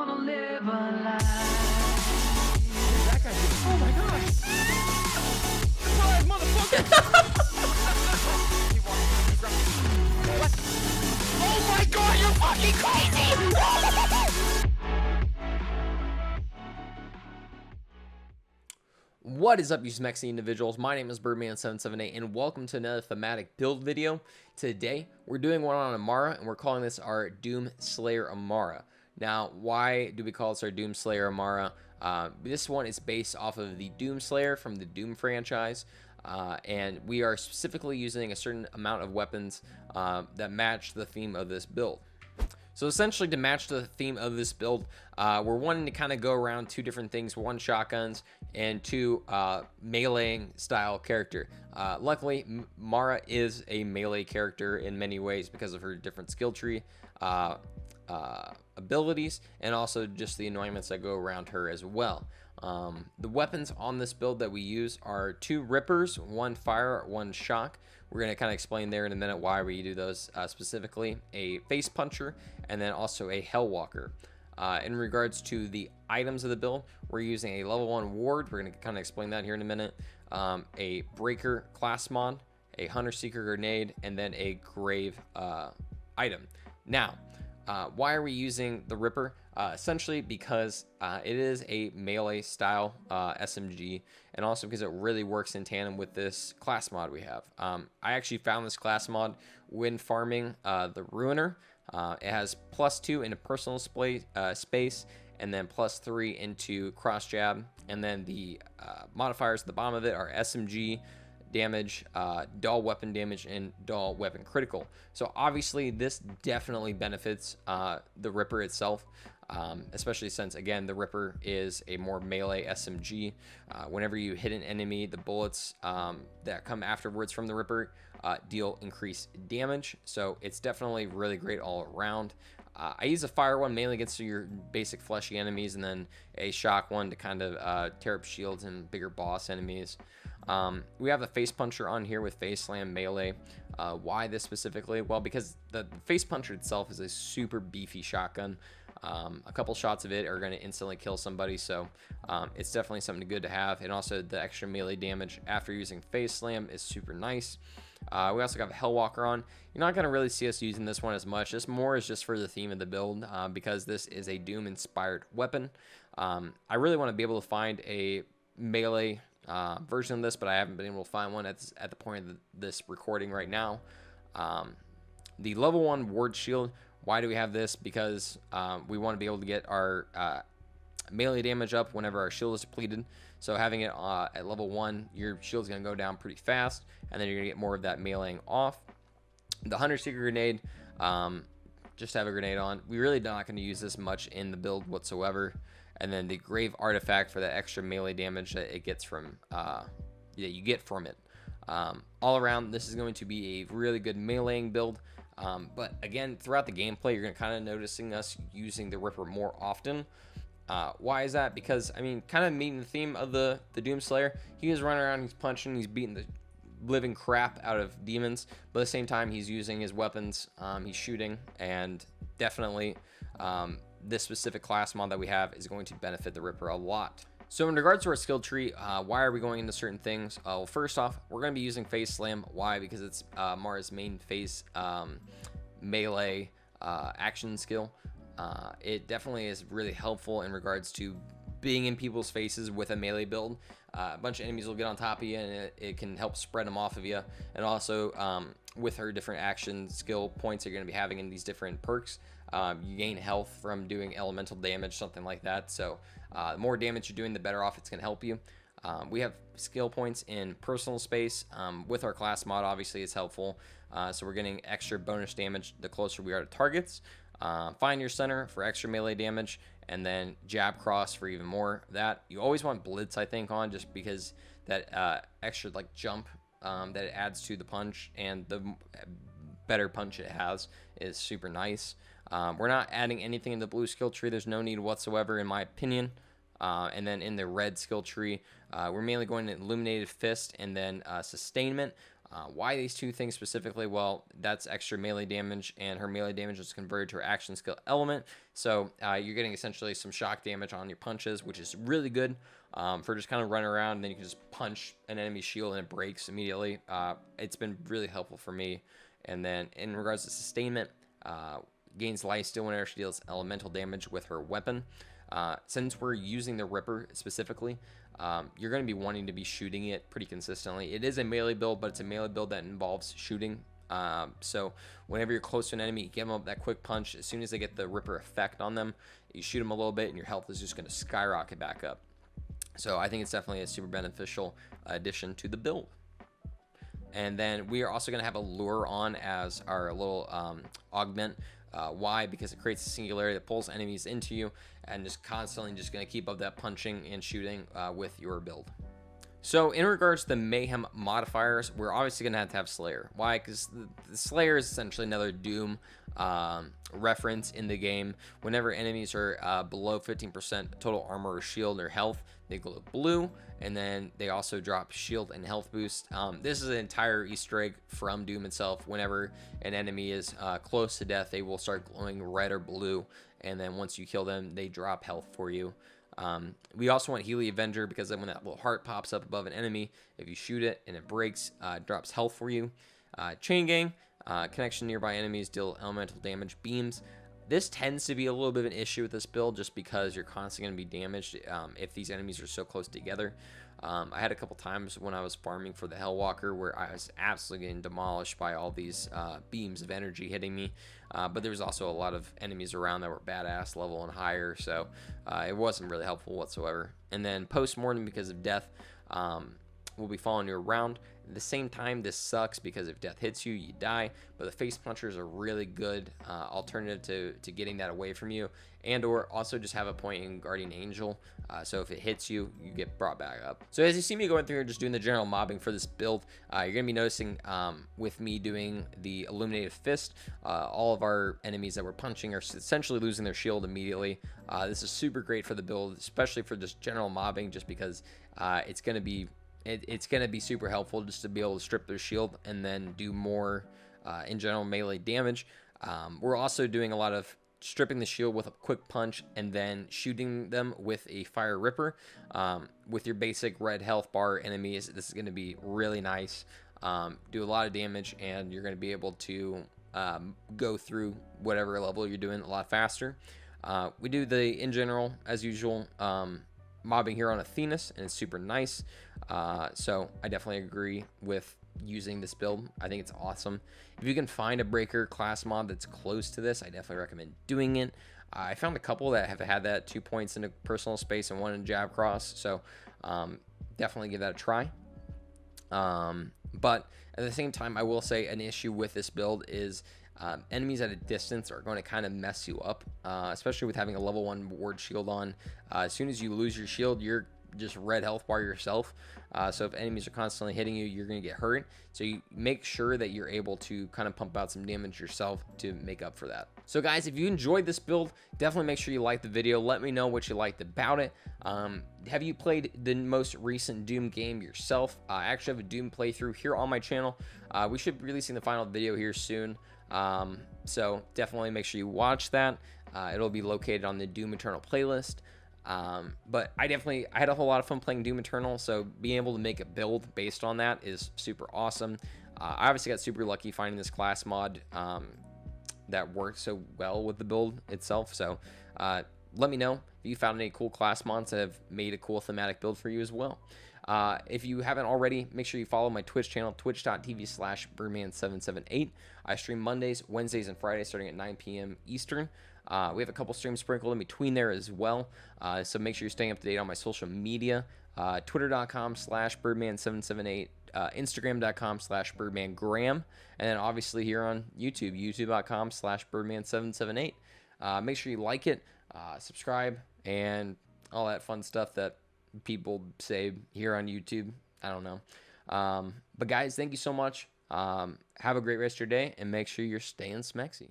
wanna live a life. That guy did, oh my gosh! Surprise, motherfucker! What? Oh my god, you're fucking crazy! What is up, you Smexy individuals? My name is Birdman778, and welcome to another thematic build video. Today, we're doing one on Amara, and we're calling this our Doom Slayer Amara. Now, why do we call this our Doom Slayer Amara? This one is based off of the Doom Slayer from the Doom franchise, and we are specifically using a certain amount of weapons that match the theme of this build. So essentially, to match the theme of this build, we're wanting to kind of go around two different things: one, shotguns, and two, melee style character. Luckily, Mara is a melee character in many ways because of her different skill tree, abilities, and also just the anointments that go around her as well. The weapons on this build that we use are two rippers, one fire, one shock. We're going to kind of explain there in a minute why we do those specifically. A face puncher, and then also a hellwalker. In regards to the items of the build, we're using a level 1 ward. We're going to kind of explain that here in a minute. A breaker class mod, a hunter seeker grenade, and then a grave item. Now, why are we using the ripper? Essentially because it is a melee style SMG, and also because it really works in tandem with this class mod we have. I actually found this class mod when farming the Ruiner. It has +2 into personal space, and then +3 into cross jab, and then the modifiers at the bottom of it are SMG damage, dull weapon damage, and dull weapon critical. So obviously this definitely benefits the Ripper itself, especially since, again, the Ripper is a more melee SMG. Whenever you hit an enemy, the bullets that come afterwards from the Ripper deal increased damage. So it's definitely really great all around. I use a fire one mainly against your basic fleshy enemies, and then a shock one to kind of tear up shields and bigger boss enemies. We have the face puncher on here with face slam melee. Why this specifically? Well, because the face puncher itself is a super beefy shotgun. A couple shots of it are going to instantly kill somebody, so it's definitely something good to have. And also the extra melee damage after using face slam is super nice. We also got a hellwalker on. You're not going to really see us using this one as much. This more is just for the theme of the build, because this is a Doom inspired weapon. I really want to be able to find a melee version of this, but I haven't been able to find one at the point of this recording right now. The level 1 ward shield, why do we have this? Because we want to be able to get our melee damage up whenever our shield is depleted. So having it at level 1, your shield's going to go down pretty fast, and then you're going to get more of that meleeing off. The hunter seeker grenade, just have a grenade on. We're really not going to use this much in the build whatsoever. And then the grave artifact for that extra melee damage that it gets from that you get from it. All around, this is going to be a really good meleeing build. But again, throughout the gameplay, you're going to kind of noticing us using the Ripper more often. Why is that? Because, I mean, kind of meeting the theme of the Doom Slayer, he is running around, he's punching, he's beating the living crap out of demons, but at the same time, he's using his weapons, he's shooting, and definitely this specific class mod that we have is going to benefit the Ripper a lot. So in regards to our skill tree, why are we going into certain things? Well, first off, we're going to be using face slam. Why? Because it's Mara's main face melee action skill. It definitely is really helpful in regards to being in people's faces with a melee build. A bunch of enemies will get on top of you, and it can help spread them off of you. And also, with her different action skill points you're going to be having in these different perks, you gain health from doing elemental damage, something like that. So the more damage you're doing, the better off it's going to help you. We have skill points in personal space. With our class mod, obviously it's helpful. So we're getting extra bonus damage the closer we are to targets. Find your center for extra melee damage, and then jab cross for even more of that. You always want blitz, I think, on, just because that extra like jump that it adds to the punch, and the better punch it has is super nice. We're not adding anything in the blue skill tree. There's no need whatsoever, in my opinion. And then in the red skill tree, we're mainly going to Illuminated Fist and then Sustainment. Why these two things specifically? Well, that's extra melee damage, and her melee damage is converted to her action skill element. So you're getting essentially some shock damage on your punches, which is really good for just kind of running around, and then you can just punch an enemy shield and it breaks immediately. It's been really helpful for me. And then in regards to sustainment, gains life steal whenever she deals elemental damage with her weapon. Since we're using the Ripper specifically, you're going to be wanting to be shooting it pretty consistently. It is a melee build, but it's a melee build that involves shooting. So whenever you're close to an enemy, you give them up that quick punch. As soon as they get the Ripper effect on them, you shoot them a little bit and your health is just going to skyrocket back up. So I think it's definitely a super beneficial addition to the build. And then we are also going to have a lure on as our little augment. Why? Because it creates a singularity that pulls enemies into you and just constantly just going to keep up that punching and shooting with your build. So in regards to the Mayhem modifiers, we're obviously going to have Slayer. Why? Because the Slayer is essentially another Doom reference in the game. Whenever enemies are below 15% total armor or shield or health, they glow blue, and then they also drop shield and health boost. This is an entire Easter egg from Doom itself. Whenever an enemy is close to death, they will start glowing red or blue, and then once you kill them, they drop health for you. We also want Healy Avenger, because then when that little heart pops up above an enemy, if you shoot it and it breaks, it drops health for you. Chain Gang, connection nearby enemies, deal elemental damage beams. This tends to be a little bit of an issue with this build just because you're constantly going to be damaged if these enemies are so close together. I had a couple times when I was farming for the Hellwalker where I was absolutely getting demolished by all these beams of energy hitting me. But there was also a lot of enemies around that were badass level and higher, so it wasn't really helpful whatsoever. And then post-mortem, because of death, will be following you around. At the same time, this sucks because if death hits you, you die, but the face punchers are really good alternative to getting that away from you, and or also just have a point in Guardian Angel, so if it hits you, you get brought back up. So as you see me going through and just doing the general mobbing for this build, you're going to be noticing with me doing the Illuminated Fist, all of our enemies that we're punching are essentially losing their shield immediately. This is super great for the build, especially for just general mobbing, just because it's going to be super helpful just to be able to strip their shield and then do more in general melee damage. We're also doing a lot of stripping the shield with a quick punch and then shooting them with a Fire Ripper. With your basic red health bar enemies, this is going to be really nice. Do a lot of damage, and you're going to be able to go through whatever level you're doing a lot faster. We do the, in general, as usual, mobbing here on Athenas, and it's super nice. So I definitely agree with using this build. I think it's awesome. If you can find a breaker class mod that's close to this, I definitely recommend doing it. I found a couple that have had that 2 points into personal space and 1 in jab cross, so definitely give that a try. But at the same time, I will say an issue with this build is enemies at a distance are going to kind of mess you up, especially with having a level 1 ward shield on. As soon as you lose your shield, you're just red health bar yourself, so if enemies are constantly hitting you, you're going to get hurt. So you make sure that you're able to kind of pump out some damage yourself to make up for that. So guys, if you enjoyed this build, definitely make sure you like the video. Let me know what you liked about it. Have you played the most recent Doom game yourself? I actually have a Doom playthrough here on my channel. We should be releasing the final video here soon, so definitely make sure you watch that. It'll be located on the Doom Eternal playlist. But I had a whole lot of fun playing Doom Eternal, so being able to make a build based on that is super awesome. I obviously got super lucky finding this class mod that works so well with the build itself, so let me know if you found any cool class mods that have made a cool thematic build for you as well. If you haven't already, make sure you follow my Twitch channel, twitch.tv/birdman778. I stream Mondays, Wednesdays, and Fridays starting at 9 p.m. Eastern. We have a couple streams sprinkled in between there as well, so make sure you're staying up to date on my social media, twitter.com/birdman778, instagram.com/birdmangram, and then obviously here on YouTube, youtube.com/birdman778. Make sure you like it, subscribe, and all that fun stuff that people say here on YouTube. I don't know. But guys, thank you so much. Have a great rest of your day, and make sure you're staying smexy.